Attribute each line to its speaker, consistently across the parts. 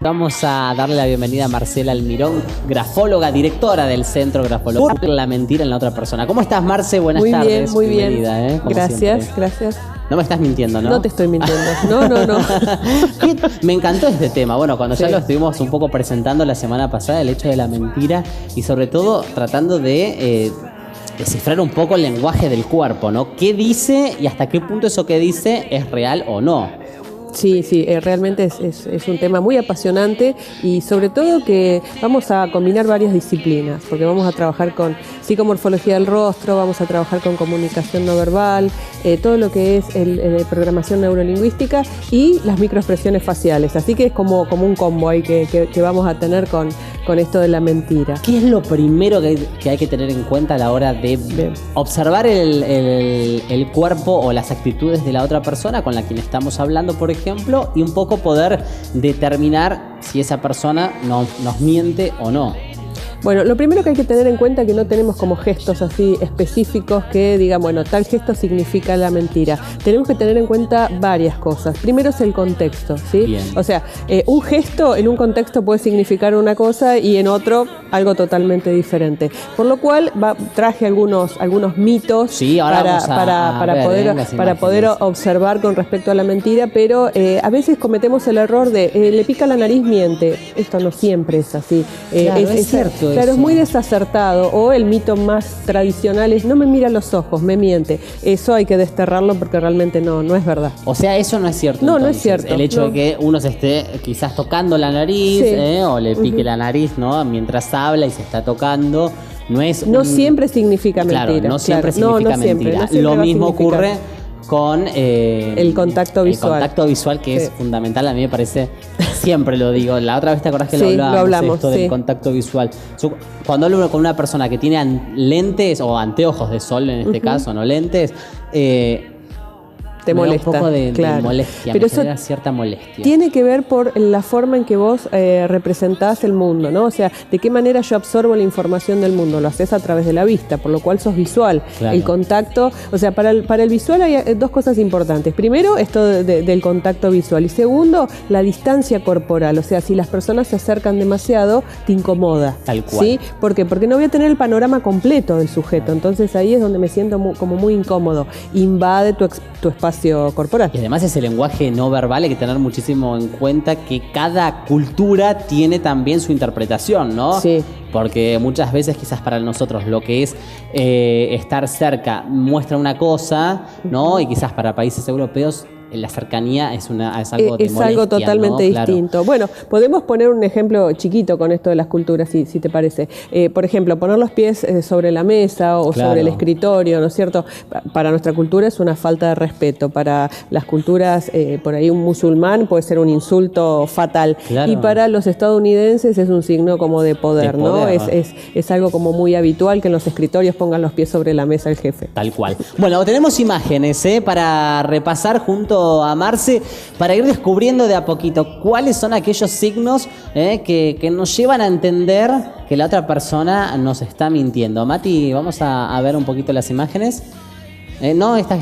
Speaker 1: Vamos a darle la bienvenida a Marcela Almirón, grafóloga, directora del Centro Grafológico Por la Mentira en la Otra Persona. ¿Cómo estás, Marce? Buenas tardes.
Speaker 2: Muy bien,
Speaker 1: bienvenida,
Speaker 2: gracias, gracias.
Speaker 1: No me estás mintiendo, ¿no?
Speaker 2: No te estoy mintiendo. No.
Speaker 1: Me encantó este tema. Bueno, cuando ya lo estuvimos un poco presentando la semana pasada, el hecho de la mentira y sobre todo tratando de descifrar un poco el lenguaje del cuerpo, ¿no? ¿Qué dice y hasta qué punto eso que dice es real o no?
Speaker 2: Sí, realmente es un tema muy apasionante y sobre todo que vamos a combinar varias disciplinas, porque vamos a trabajar con psicomorfología del rostro, vamos a trabajar con comunicación no verbal, todo lo que es programación neurolingüística y las microexpresiones faciales. Así que es como un combo ahí que vamos a tener con esto de la mentira.
Speaker 1: ¿Qué es lo primero que hay que tener en cuenta a la hora de observar el cuerpo o las actitudes de la otra persona con la quien estamos hablando, por ejemplo, y un poco poder determinar si esa persona nos miente o no?
Speaker 2: Bueno, lo primero que hay que tener en cuenta es que no tenemos como gestos así específicos que digan, bueno, tal gesto significa la mentira. Tenemos que tener en cuenta varias cosas. Primero es el contexto, ¿sí?
Speaker 1: Bien.
Speaker 2: O sea, un gesto en un contexto puede significar una cosa y en otro algo totalmente diferente. Por lo cual traje algunos mitos para poder observar con respecto a la mentira, pero a veces cometemos el error de le pica la nariz, miente. Esto no siempre es así.
Speaker 1: Claro, es cierto.
Speaker 2: Claro, es muy desacertado. O el mito más tradicional es no me mira a los ojos, me miente. Eso hay que desterrarlo porque realmente no es verdad.
Speaker 1: O sea, eso no es cierto.
Speaker 2: No,
Speaker 1: entonces.
Speaker 2: No es cierto.
Speaker 1: El hecho de que uno se esté quizás tocando la nariz, o le pique la nariz, ¿no? Mientras habla y se está tocando, no
Speaker 2: siempre significa mentira.
Speaker 1: Claro, no siempre significa mentira.
Speaker 2: No siempre
Speaker 1: lo mismo ocurre con
Speaker 2: el contacto visual.
Speaker 1: El contacto visual, que es fundamental, a mí me parece, siempre lo digo. La otra vez te acordás que lo hablábamos esto del contacto visual. Cuando hablo con una persona que tiene lentes o anteojos de sol, en este caso, no lentes,
Speaker 2: te molesta.
Speaker 1: Un poco de molestia,
Speaker 2: pero
Speaker 1: me genera cierta molestia.
Speaker 2: Tiene que ver por la forma en que vos representás el mundo, ¿no? O sea, de qué manera yo absorbo la información del mundo. Lo haces a través de la vista, por lo cual sos visual. Claro. El contacto, o sea, para el visual hay dos cosas importantes. Primero, esto del contacto visual. Y segundo, la distancia corporal. O sea, si las personas se acercan demasiado, te incomoda.
Speaker 1: Tal cual.
Speaker 2: ¿Sí? ¿Por qué? Porque no voy a tener el panorama completo del sujeto. Entonces ahí es donde me siento como muy incómodo. Invade tu espacio corporal.
Speaker 1: Y además ese lenguaje no verbal hay que tener muchísimo en cuenta que cada cultura tiene también su interpretación, ¿no?
Speaker 2: Sí.
Speaker 1: Porque muchas veces quizás para nosotros lo que es estar cerca muestra una cosa, ¿no? Y quizás para países europeos la cercanía es algo de molestia,
Speaker 2: algo totalmente
Speaker 1: ¿no?
Speaker 2: distinto.
Speaker 1: Claro.
Speaker 2: Bueno, podemos poner un ejemplo chiquito con esto de las culturas, si te parece. Por ejemplo, poner los pies sobre la mesa o sobre el escritorio, ¿no es cierto? Para nuestra cultura es una falta de respeto. Para las culturas, por ahí un musulmán puede ser un insulto fatal.
Speaker 1: Claro.
Speaker 2: Y para los estadounidenses es un signo como de poder, ¿no? Es algo como muy habitual que en los escritorios pongan los pies sobre la mesa el jefe.
Speaker 1: Tal cual. Bueno, tenemos imágenes para repasar junto a Marce, para ir descubriendo de a poquito cuáles son aquellos signos que nos llevan a entender que la otra persona nos está mintiendo. Mati, vamos a ver un poquito las imágenes. No, esta,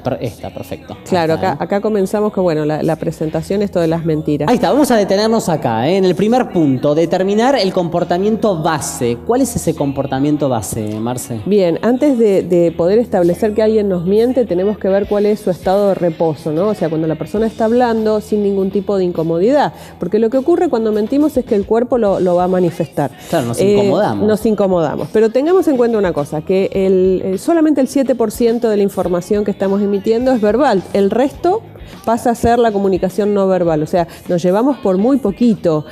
Speaker 1: perfecto.
Speaker 2: Claro, acá comenzamos con la presentación, esto de las mentiras.
Speaker 1: Ahí está, vamos a detenernos acá, en el primer punto, determinar el comportamiento base. ¿Cuál es ese comportamiento base, Marce?
Speaker 2: Bien, antes de poder establecer que alguien nos miente, tenemos que ver cuál es su estado de reposo, ¿no? O sea, cuando la persona está hablando sin ningún tipo de incomodidad, porque lo que ocurre cuando mentimos es que el cuerpo lo va a manifestar.
Speaker 1: Claro, nos incomodamos.
Speaker 2: Nos incomodamos, pero tengamos en cuenta una cosa, que solamente el 7% de la información que estamos emitiendo es verbal, el resto pasa a ser la comunicación no verbal, o sea, nos llevamos por muy poquito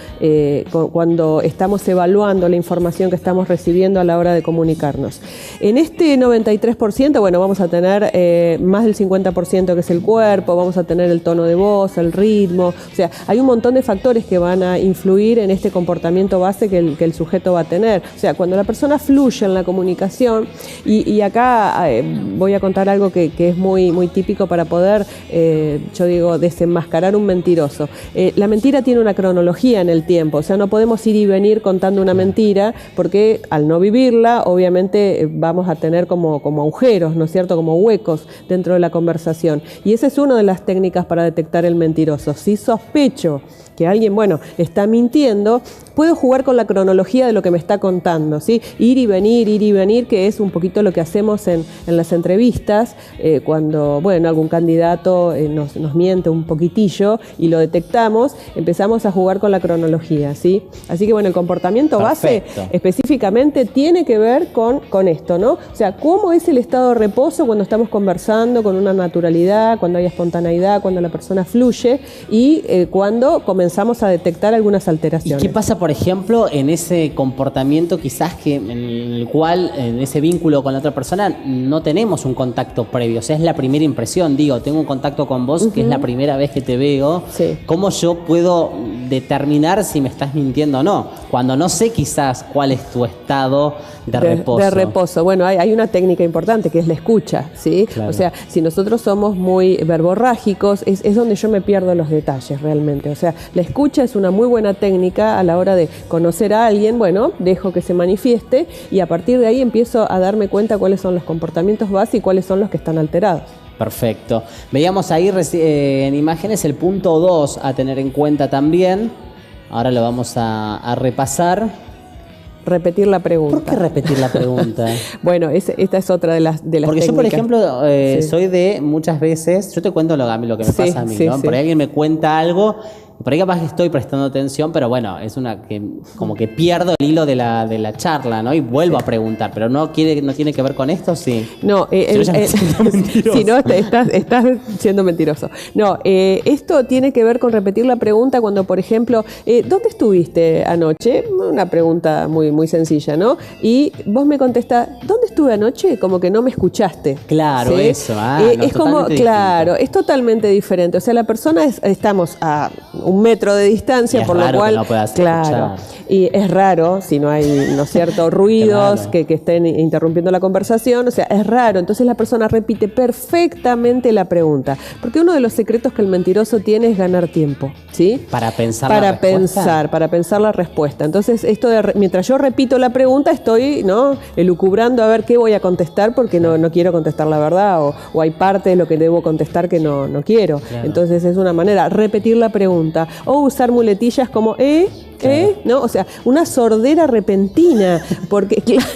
Speaker 2: cuando estamos evaluando la información que estamos recibiendo a la hora de comunicarnos. En este 93%, vamos a tener más del 50% que es el cuerpo, vamos a tener el tono de voz, el ritmo, o sea, hay un montón de factores que van a influir en este comportamiento base que el sujeto va a tener. O sea, cuando la persona fluye en la comunicación, y acá voy a contar algo que es muy, muy típico para poder yo digo, desenmascarar un mentiroso. La mentira tiene una cronología en el tiempo, o sea, no podemos ir y venir contando una mentira, porque al no vivirla, obviamente vamos a tener como agujeros, ¿no es cierto?, como huecos dentro de la conversación. Y esa es una de las técnicas para detectar el mentiroso. Si sospecho que alguien, bueno, está mintiendo, puedo jugar con la cronología de lo que me está contando, ¿sí? Ir y venir, que es un poquito lo que hacemos en las entrevistas, cuando, bueno, algún candidato nos miente un poquitillo y lo detectamos, empezamos a jugar con la cronología, ¿sí? Así que, bueno, el comportamiento
Speaker 1: Perfecto.
Speaker 2: base específicamente tiene que ver con esto, ¿no? O sea, cómo es el estado de reposo cuando estamos conversando con una naturalidad, cuando hay espontaneidad, cuando la persona fluye y cuando comenzamos a detectar algunas alteraciones.
Speaker 1: ¿Y qué pasa, por ejemplo, en ese comportamiento quizás en el cual, en ese vínculo con la otra persona, no tenemos un contacto previo? O sea, es la primera impresión. Digo, tengo un contacto con vos, que es la primera vez que te veo.
Speaker 2: Sí.
Speaker 1: ¿Cómo yo puedo determinar si me estás mintiendo o no? Cuando no sé quizás cuál es tu estado de reposo.
Speaker 2: De reposo. Bueno, hay una técnica importante que es la escucha, ¿sí?
Speaker 1: Claro.
Speaker 2: O sea, si nosotros somos muy verborrágicos, es donde yo me pierdo los detalles realmente. O sea, la escucha es una muy buena técnica a la hora de conocer a alguien. Bueno, dejo que se manifieste y a partir de ahí empiezo a darme cuenta cuáles son los comportamientos base y cuáles son los que están alterados.
Speaker 1: Perfecto. Veíamos ahí en imágenes el punto 2 a tener en cuenta también. Ahora lo vamos a repasar.
Speaker 2: Repetir la pregunta.
Speaker 1: ¿Por qué repetir la pregunta?
Speaker 2: Bueno, esta es otra de las
Speaker 1: Porque
Speaker 2: técnicas.
Speaker 1: yo, por ejemplo,
Speaker 2: Sí.
Speaker 1: soy de muchas veces, yo te cuento lo que me
Speaker 2: Sí,
Speaker 1: pasa a mí,
Speaker 2: sí,
Speaker 1: ¿no?
Speaker 2: sí.
Speaker 1: Por ahí alguien me cuenta algo, por ahí capaz que estoy prestando atención, pero bueno, es una que como que pierdo el hilo de la charla, ¿no? Y vuelvo a preguntar, pero no tiene que ver con esto, sí.
Speaker 2: No,
Speaker 1: Si no, ya me siento mentiroso.
Speaker 2: si no, estás siendo mentiroso. No, esto tiene que ver con repetir la pregunta cuando, por ejemplo, ¿dónde estuviste anoche? Una pregunta muy sencilla, ¿no? Y vos me contestás, ¿dónde estuve anoche? Como que no me escuchaste.
Speaker 1: Claro,
Speaker 2: ¿sí?
Speaker 1: eso. No,
Speaker 2: es como,
Speaker 1: totalmente
Speaker 2: claro, es totalmente diferente. O sea, la persona estamos a 1 metro de distancia,
Speaker 1: Y es
Speaker 2: por lo
Speaker 1: raro
Speaker 2: cual,
Speaker 1: que no puedas
Speaker 2: claro,
Speaker 1: escuchar.
Speaker 2: y es raro si no hay, ¿no es cierto?, ruidos
Speaker 1: Claro.
Speaker 2: que estén interrumpiendo la conversación. O sea, es raro. Entonces la persona repite perfectamente la pregunta, porque uno de los secretos que el mentiroso tiene es ganar tiempo, ¿sí?
Speaker 1: Para pensar la respuesta.
Speaker 2: Para pensar la respuesta. Entonces, esto mientras yo repito la pregunta, estoy, ¿no?, elucubrando a ver qué voy a contestar, porque no quiero contestar la verdad, o hay parte de lo que debo contestar que no quiero.
Speaker 1: Claro.
Speaker 2: Entonces es una manera, repetir la pregunta, o usar muletillas como ¿no? O sea, una sordera repentina, porque claro,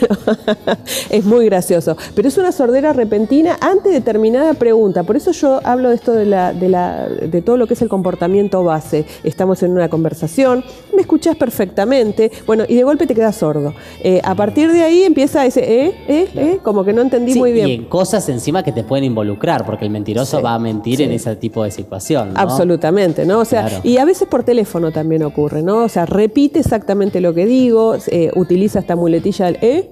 Speaker 2: es muy gracioso, pero es una sordera repentina ante determinada pregunta. Por eso yo hablo de esto de todo lo que es el comportamiento base. Estamos en una conversación, me escuchás perfectamente, bueno, y de golpe te quedas sordo. A partir de ahí empieza ese como que no entendí
Speaker 1: Sí,
Speaker 2: muy bien.
Speaker 1: y en cosas encima que te pueden involucrar, porque el mentiroso
Speaker 2: Sí,
Speaker 1: va a mentir
Speaker 2: sí.
Speaker 1: en ese tipo de situación, ¿no?
Speaker 2: Absolutamente, ¿no? O sea,
Speaker 1: Claro.
Speaker 2: y a veces por teléfono también ocurre, ¿no? O sea, repite exactamente lo que digo, utiliza esta muletilla del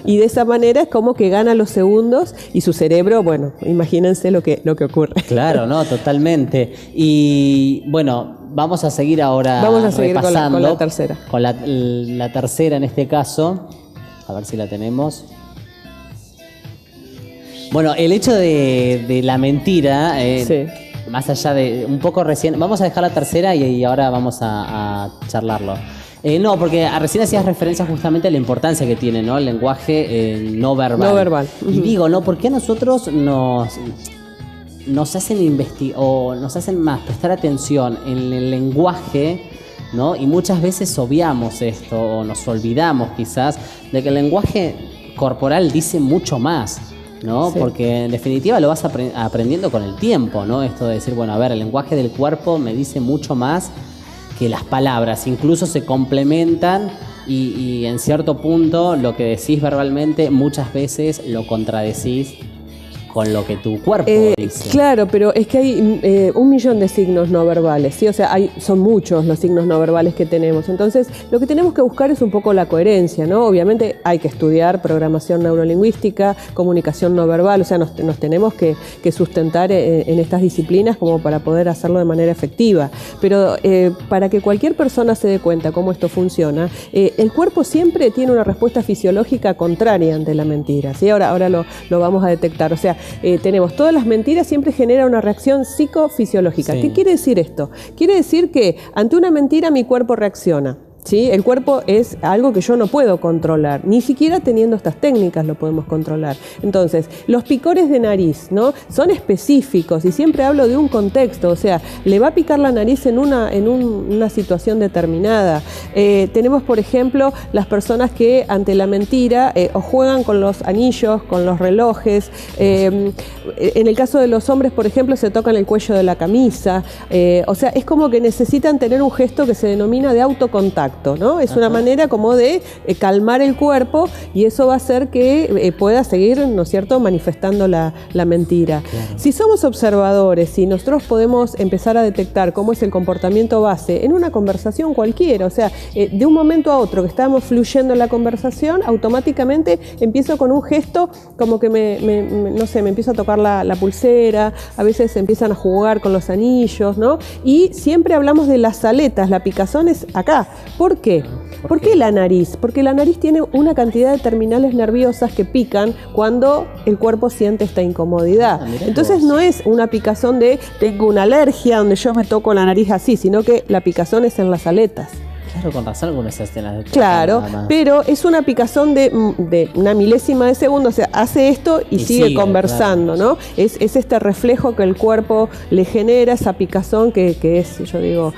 Speaker 2: y de esa manera es como que gana los segundos y su cerebro, bueno, imagínense lo que ocurre.
Speaker 1: Claro, no, totalmente. Y bueno, vamos a seguir ahora
Speaker 2: Vamos a seguir con
Speaker 1: repasando
Speaker 2: la tercera.
Speaker 1: Con la tercera en este caso. A ver si la tenemos. Bueno, el hecho de la mentira,
Speaker 2: Sí.
Speaker 1: más allá de un poco recién, vamos a dejar la tercera y ahora vamos a charlarlo. No, porque recién hacías referencia justamente a la importancia que tiene, ¿no?, el lenguaje no verbal.
Speaker 2: No verbal.
Speaker 1: Y digo, ¿no? ¿Por qué a nosotros nos hacen o nos hacen más prestar atención en el lenguaje, ¿no? Y muchas veces obviamos esto o nos olvidamos quizás de que el lenguaje corporal dice mucho más, ¿no?
Speaker 2: Sí.
Speaker 1: Porque en definitiva lo vas aprendiendo con el tiempo, ¿no? Esto de decir, bueno, a ver, el lenguaje del cuerpo me dice mucho más que las palabras, incluso se complementan y en cierto punto lo que decís verbalmente muchas veces lo contradecís con lo que tu cuerpo dice.
Speaker 2: Claro, pero es que hay 1 millón de signos no verbales, ¿sí? O sea, son muchos los signos no verbales que tenemos. Entonces, lo que tenemos que buscar es un poco la coherencia, ¿no? Obviamente hay que estudiar programación neurolingüística, comunicación no verbal, o sea, nos tenemos que sustentar en estas disciplinas como para poder hacerlo de manera efectiva. Pero para que cualquier persona se dé cuenta cómo esto funciona, el cuerpo siempre tiene una respuesta fisiológica contraria ante la mentira, ¿sí? Ahora lo vamos a detectar. O sea, tenemos todas las mentiras, siempre genera una reacción psicofisiológica.
Speaker 1: Sí.
Speaker 2: ¿Qué quiere decir esto? Quiere decir que ante una mentira mi cuerpo reacciona. ¿Sí? El cuerpo es algo que yo no puedo controlar, ni siquiera teniendo estas técnicas lo podemos controlar. Entonces, los picores de nariz, ¿no? Son específicos y siempre hablo de un contexto, o sea, le va a picar la nariz en una situación determinada. Tenemos, por ejemplo, las personas que ante la mentira o juegan con los anillos, con los relojes. En el caso de los hombres, por ejemplo, se tocan el cuello de la camisa. O sea, es como que necesitan tener un gesto que se denomina de autocontacto. ¿No? Es una manera como de calmar el cuerpo y eso va a hacer que pueda seguir, ¿no es cierto?, manifestando la mentira. Claro. Si somos observadores, si nosotros podemos empezar a detectar cómo es el comportamiento base en una conversación cualquiera, o sea, de un momento a otro que estamos fluyendo en la conversación, automáticamente empiezo con un gesto como que no sé, me empiezo a tocar la pulsera, a veces empiezan a jugar con los anillos, ¿no? Y siempre hablamos de las aletas, la picazón es acá. ¿Por qué? ¿Por qué la nariz? Porque la nariz tiene una cantidad de terminales nerviosas que pican cuando el cuerpo siente esta incomodidad. Entonces no es una picazón de tengo una alergia donde yo me toco la nariz así, sino que la picazón es en las aletas.
Speaker 1: Claro, con razón algunas escenas de
Speaker 2: claro, pero es una picazón de una milésima de segundo, o sea, hace esto y sigue conversando, claro. ¿No? Es este reflejo que el cuerpo le genera, esa picazón que es, yo digo,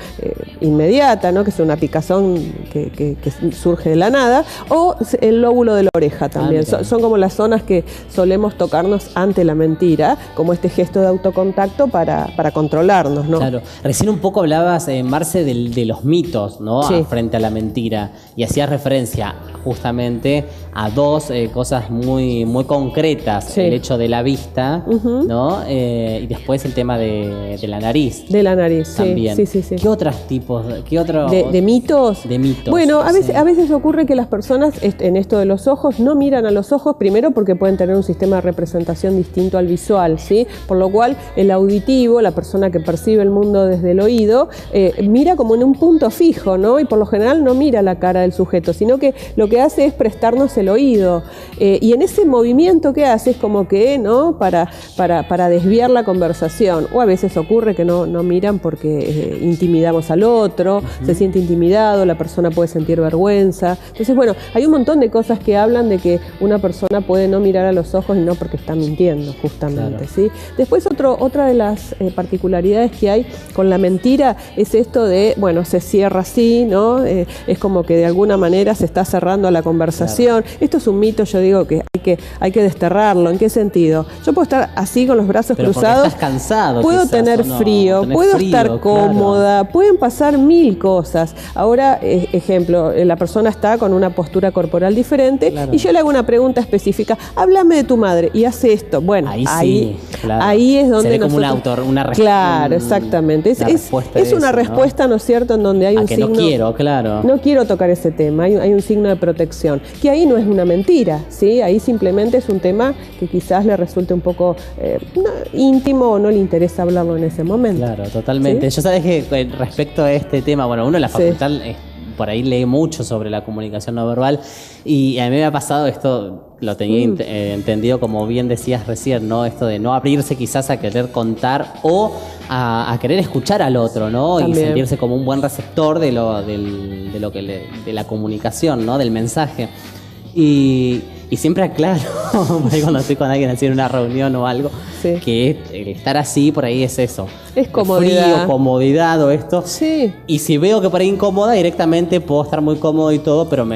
Speaker 2: inmediata, ¿no? Que es una picazón que surge de la nada, o el lóbulo de la oreja también. Son como las zonas que solemos tocarnos ante la mentira, como este gesto de autocontacto para controlarnos, ¿no?
Speaker 1: Claro. Recién un poco hablabas, Marce, de los mitos, ¿no? Sí. Frente a la mentira, y hacías referencia justamente a dos cosas muy, muy concretas, sí. El hecho de la vista, ¿no? Y después el tema de la nariz.
Speaker 2: De la nariz,
Speaker 1: también.
Speaker 2: Sí.
Speaker 1: ¿Qué otros tipos?
Speaker 2: ¿De mitos?
Speaker 1: De mitos.
Speaker 2: Bueno, a veces ocurre que las personas en esto de los ojos no miran a los ojos, primero porque pueden tener un sistema de representación distinto al visual, ¿sí? Por lo cual el auditivo, la persona que percibe el mundo desde el oído, mira como en un punto fijo, ¿no? Y por lo general no mira la cara del sujeto, sino que lo que hace es prestarnos el oído. Y en ese movimiento que hace es como que, ¿no? Para desviar la conversación. O a veces ocurre que no miran porque intimidamos al otro, se siente intimidado, la persona puede sentir vergüenza. Entonces, bueno, hay un montón de cosas que hablan de que una persona puede no mirar a los ojos y no porque está mintiendo, justamente, claro. ¿Sí? Después, otra de las particularidades que hay con la mentira es esto de, bueno, se cierra así, ¿no? Es como que de alguna manera se está cerrando la conversación. Claro. Esto es un mito, yo digo que hay que desterrarlo. ¿En qué sentido? Yo puedo estar así con los brazos cruzados.
Speaker 1: Estás cansado.
Speaker 2: Puedo
Speaker 1: quizás,
Speaker 2: tener frío, puedo estar cómoda, claro. Pueden pasar mil cosas. Ahora, ejemplo, la persona está con una postura corporal diferente, claro. Y yo le hago una pregunta específica. Háblame de tu madre y hace esto. Bueno, ahí es donde
Speaker 1: se ve como
Speaker 2: nosotros,
Speaker 1: una respuesta.
Speaker 2: Claro, exactamente. Es una respuesta, ¿no es cierto?, en donde hay un signo.
Speaker 1: No quiero, claro.
Speaker 2: No quiero tocar ese tema, hay un signo de protección, que ahí no es una mentira, ¿sí? Ahí simplemente es un tema que quizás le resulte un poco íntimo o no le interesa hablarlo en ese momento.
Speaker 1: Claro, totalmente. ¿Sí? Yo sabes que respecto a este tema, bueno, uno en la facultad por ahí lee mucho sobre la comunicación no verbal y a mí me ha pasado esto, lo tenía entendido como bien decías recién, ¿no? Esto de no abrirse quizás a querer contar o a querer escuchar al otro, ¿no? También. Y sentirse como un buen receptor de la comunicación, ¿no? Del mensaje. Y siempre aclaro, cuando estoy con alguien así en una reunión o algo, que el estar así por ahí es eso.
Speaker 2: Es comodidad.
Speaker 1: Frío, comodidad o esto.
Speaker 2: Sí.
Speaker 1: Y si veo que por ahí incómoda, directamente puedo estar muy cómodo y todo, pero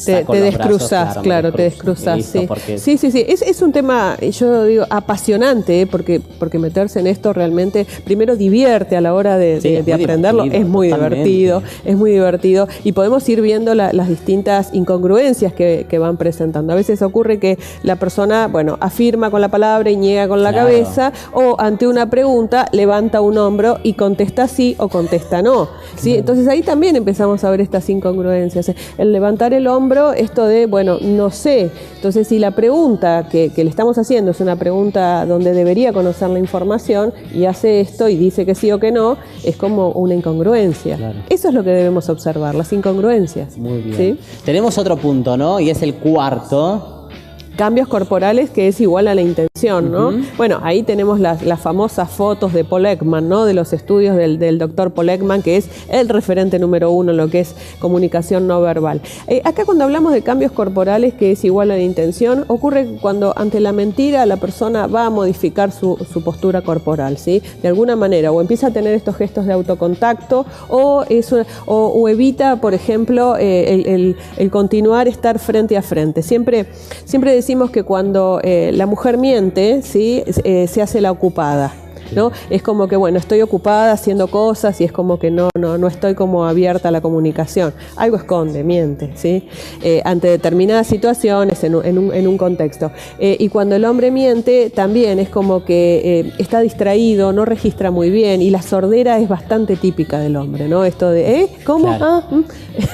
Speaker 1: te
Speaker 2: descruzas, claro, te descruzas, sí. Porque... Sí. Es un tema, yo digo, apasionante, porque meterse en esto realmente, primero divierte a la hora de aprenderlo, es muy divertido, y podemos ir viendo las distintas incongruencias que van presentando. A veces ocurre que la persona, bueno, afirma con la palabra y niega con la cabeza, o ante una pregunta levanta un hombro y contesta sí o contesta no, ¿sí? Entonces ahí también empezamos a ver estas incongruencias. El levantar el hombro, esto de, bueno, no sé. Entonces, si la pregunta que le estamos haciendo es una pregunta donde debería conocer la información y hace esto y dice que sí o que no, es como una incongruencia. Claro. Eso es lo que debemos observar, las incongruencias.
Speaker 1: Muy bien.
Speaker 2: ¿Sí?
Speaker 1: Tenemos otro punto, ¿no? Y es el cuarto.
Speaker 2: Cambios corporales, que es igual a la intención. intención, ¿no? Bueno, ahí tenemos las famosas fotos de Paul Ekman, ¿no? De los estudios del doctor Paul Ekman, que es el referente número uno en lo que es comunicación no verbal. Acá cuando hablamos de cambios corporales, que es igual a la intención, ocurre cuando ante la mentira la persona va a modificar su postura corporal, ¿sí? De alguna manera, o empieza a tener estos gestos de autocontacto, o evita, por ejemplo, el continuar estar frente a frente. Siempre decimos que cuando la mujer miente, ¿sí? Se hace la ocupada, ¿no? Es como que, bueno, estoy ocupada haciendo cosas y es como que no estoy como abierta a la comunicación. Algo esconde, miente, ¿sí? Ante determinadas situaciones, en un contexto. Y cuando el hombre miente, también es como que está distraído, no registra muy bien, y la sordera es bastante típica del hombre, ¿no? Esto de, ¿cómo?
Speaker 1: Claro.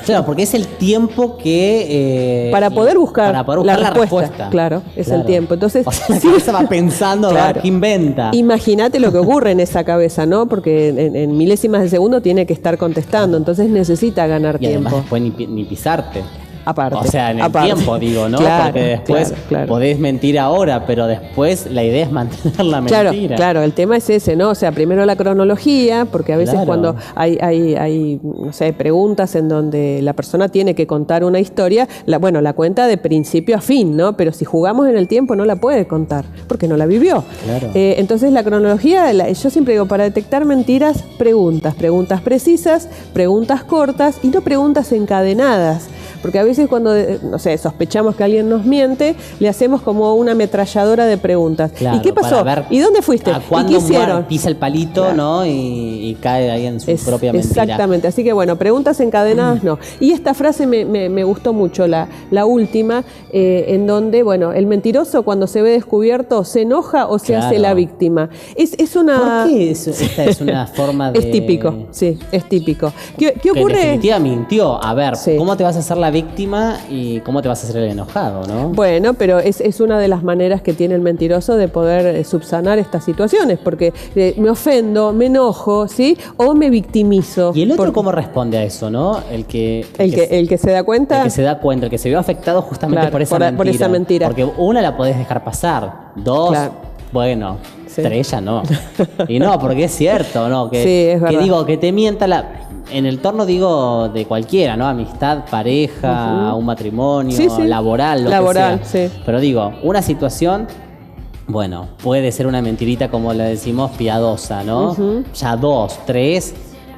Speaker 1: Claro, porque es el tiempo que...
Speaker 2: para poder buscar la respuesta. Claro, es el tiempo. Entonces,
Speaker 1: o sea, la cabeza va pensando, claro, ¿qué inventa?
Speaker 2: Imagínate lo que ocurre en esa cabeza, ¿no? Porque en milésimas de segundo tiene que estar contestando, entonces necesita ganar tiempo.
Speaker 1: Además después ni pisarte.
Speaker 2: Aparte.
Speaker 1: O sea, en el tiempo, digo, ¿no?
Speaker 2: Claro,
Speaker 1: porque después podés mentir ahora, pero después la idea es mantener la mentira.
Speaker 2: Claro, el tema es ese, ¿no? O sea, primero la cronología, porque a veces cuando hay, no sé, preguntas en donde la persona tiene que contar una historia, la cuenta de principio a fin, ¿no? Pero si jugamos en el tiempo no la puede contar, porque no la vivió.
Speaker 1: Claro.
Speaker 2: Entonces la cronología, yo siempre digo, para detectar mentiras, preguntas precisas, preguntas cortas y no preguntas encadenadas. Porque a veces cuando, no sé, sospechamos que alguien nos miente, le hacemos como una ametralladora de preguntas.
Speaker 1: Claro,
Speaker 2: ¿y qué pasó? ¿Y dónde fuiste? ¿Y qué hicieron?
Speaker 1: Pisa el palito, claro, ¿no? Y cae ahí en su propia mentira.
Speaker 2: Exactamente. Así que bueno, preguntas encadenadas no. Y esta frase me gustó mucho, la última, en donde, bueno, el mentiroso cuando se ve descubierto se enoja o se hace la víctima. Es una...
Speaker 1: ¿Por qué esta es una forma de...?
Speaker 2: Es típico, sí, es típico. ¿Qué ocurre?
Speaker 1: En definitiva mintió. A ver, ¿cómo te vas a hacer la víctima y cómo te vas a hacer el enojado, ¿no?
Speaker 2: Bueno, pero es una de las maneras que tiene el mentiroso de poder subsanar estas situaciones, porque me ofendo, me enojo, ¿sí? O me victimizo.
Speaker 1: ¿Y el otro cómo responde a eso, no? El que
Speaker 2: se da cuenta.
Speaker 1: El que se da cuenta, el que se vio afectado justamente por esa mentira. Porque una la podés dejar pasar, dos, bueno, tres ya no. Y no, porque es cierto, ¿no? Que,
Speaker 2: es verdad.
Speaker 1: Que digo, que te mienta en el torno, digo, de cualquiera, ¿no? Amistad, pareja, un matrimonio, laboral, lo que sea. Sí. Pero digo, una situación, bueno, puede ser una mentirita, como le decimos, piadosa, ¿no? Ya 2, 3,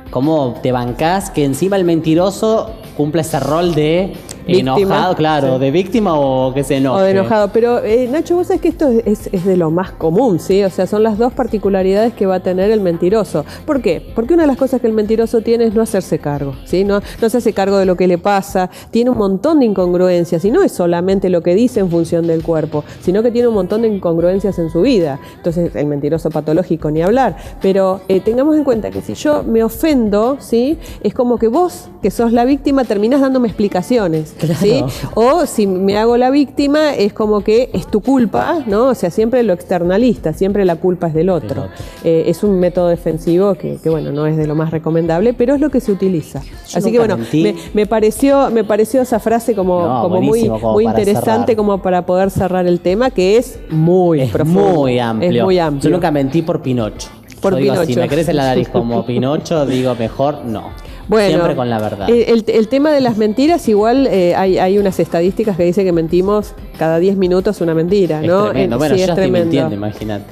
Speaker 1: ¿cómo te bancás que encima el mentiroso cumpla ese rol de víctima, enojado, claro, de víctima o que se enoje?
Speaker 2: O de enojado. Pero, Nacho, vos sabés que esto es de lo más común, ¿sí? O sea, son las dos particularidades que va a tener el mentiroso. ¿Por qué? Porque una de las cosas que el mentiroso tiene es no hacerse cargo, ¿sí? No se hace cargo de lo que le pasa, tiene un montón de incongruencias, y no es solamente lo que dice en función del cuerpo, sino que tiene un montón de incongruencias en su vida. Entonces, el mentiroso patológico, ni hablar. Pero tengamos en cuenta que si yo me ofendo, ¿sí? Es como que vos, que sos la víctima, terminás dándome explicaciones.
Speaker 1: Claro.
Speaker 2: ¿Sí? O si me hago la víctima, es como que es tu culpa, ¿no? O sea, siempre lo externalista, siempre la culpa es del otro. Es un método defensivo que, bueno, no es de lo más recomendable, pero es lo que se utiliza. Así que bueno, me pareció esa frase como muy interesante, como para poder cerrar el tema, que es muy profundo.
Speaker 1: Muy amplio.
Speaker 2: Es muy amplio.
Speaker 1: Yo nunca mentí por Pinocho. Digo, si me crees en la nariz como Pinocho, digo, mejor no.
Speaker 2: Bueno,
Speaker 1: siempre con la verdad.
Speaker 2: El tema de las mentiras, igual hay unas estadísticas que dicen que mentimos cada 10 minutos una mentira, ¿no?
Speaker 1: Es tremendo. Bueno, yo estoy mintiendo, imagínate.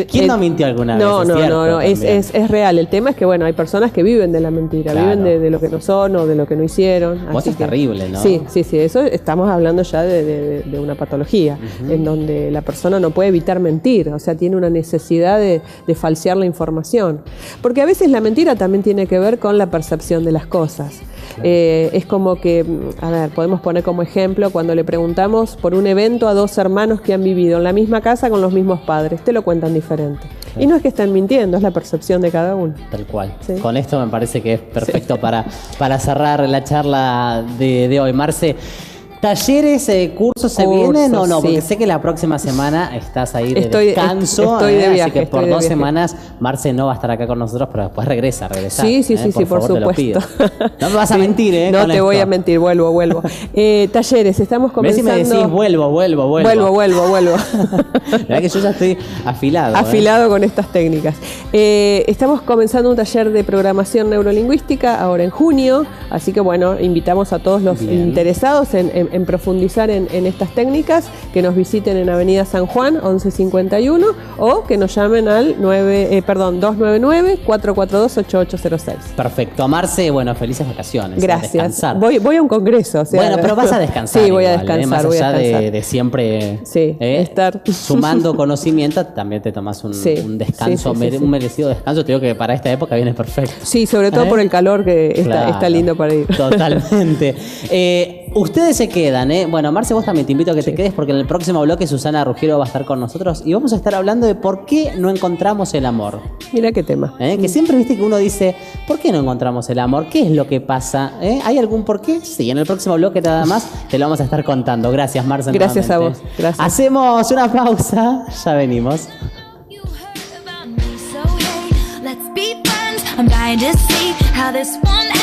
Speaker 1: ¿Quién no mintió alguna vez?
Speaker 2: No, es real. El tema es que, bueno, hay personas que viven de la mentira, viven de lo que no son o de lo que no hicieron.
Speaker 1: Eso es terrible, ¿no?
Speaker 2: Sí, eso estamos hablando ya de una patología, en donde la persona no puede evitar mentir, o sea, tiene una necesidad de falsear la información. Porque a veces la mentira también tiene que ver con la percepción de las cosas. Es como que, a ver, podemos poner como ejemplo cuando le preguntamos por un evento a dos hermanos que han vivido en la misma casa con los mismos padres, te lo cuentan diferente. Y no es que estén mintiendo, es la percepción de cada uno.
Speaker 1: Tal cual. ¿Sí? Con esto me parece que es perfecto para cerrar la charla de hoy. Marce, ¿Talleres, cursos se
Speaker 2: Cursos,
Speaker 1: vienen o no? Porque
Speaker 2: sí.
Speaker 1: sé que la próxima semana estás ahí de
Speaker 2: Estoy
Speaker 1: descanso.
Speaker 2: de viaje,
Speaker 1: así que por
Speaker 2: estoy de
Speaker 1: 2
Speaker 2: viaje.
Speaker 1: semanas Marce no va a estar acá con nosotros, pero después regresa.
Speaker 2: Sí, por
Speaker 1: favor, te lo pido.
Speaker 2: supuesto.
Speaker 1: No me vas a
Speaker 2: Sí,
Speaker 1: mentir, ¿eh?
Speaker 2: No
Speaker 1: con
Speaker 2: te
Speaker 1: esto.
Speaker 2: voy a mentir, vuelvo. Talleres, estamos
Speaker 1: Ves si
Speaker 2: comenzando.
Speaker 1: me decís vuelvo.
Speaker 2: Vuelvo.
Speaker 1: La verdad que yo ya estoy afilado.
Speaker 2: Afilado con estas técnicas. Estamos comenzando un taller de programación neurolingüística ahora en junio, así que bueno, invitamos a todos los
Speaker 1: Bien.
Speaker 2: interesados en profundizar en estas técnicas, que nos visiten en Avenida San Juan 1151 o que nos llamen al 299-442-8806.
Speaker 1: Perfecto. Marce, bueno, felices vacaciones.
Speaker 2: Gracias.
Speaker 1: Descansar.
Speaker 2: Voy a un congreso. O sea,
Speaker 1: Bueno, pero vas a descansar.
Speaker 2: Sí, voy a
Speaker 1: igual,
Speaker 2: descansar.
Speaker 1: Más
Speaker 2: voy a
Speaker 1: allá
Speaker 2: descansar.
Speaker 1: de siempre
Speaker 2: Sí, estar.
Speaker 1: sumando conocimiento, también te tomas un descanso,
Speaker 2: sí.
Speaker 1: un merecido descanso. Te digo que para esta época viene perfecto.
Speaker 2: Sí, sobre todo por el calor que
Speaker 1: Claro,
Speaker 2: está lindo para ir.
Speaker 1: Totalmente. Ustedes se quedan, ¿eh? Bueno, Marce, vos también te invito a que te quedes porque en el próximo bloque Susana Ruggiero va a estar con nosotros y vamos a estar hablando de por qué no encontramos el amor.
Speaker 2: Mira qué tema.
Speaker 1: Que siempre viste que uno dice, ¿por qué no encontramos el amor? ¿Qué es lo que pasa? ¿Hay algún por qué? Sí, en el próximo bloque nada más te lo vamos a estar contando. Gracias, Marce.
Speaker 2: Gracias a
Speaker 1: nuevamente.
Speaker 2: vos. Gracias.
Speaker 1: Hacemos una pausa, ya venimos.
Speaker 3: You heard about me, so hey, let's be friends. I'm dying to see how this one ends.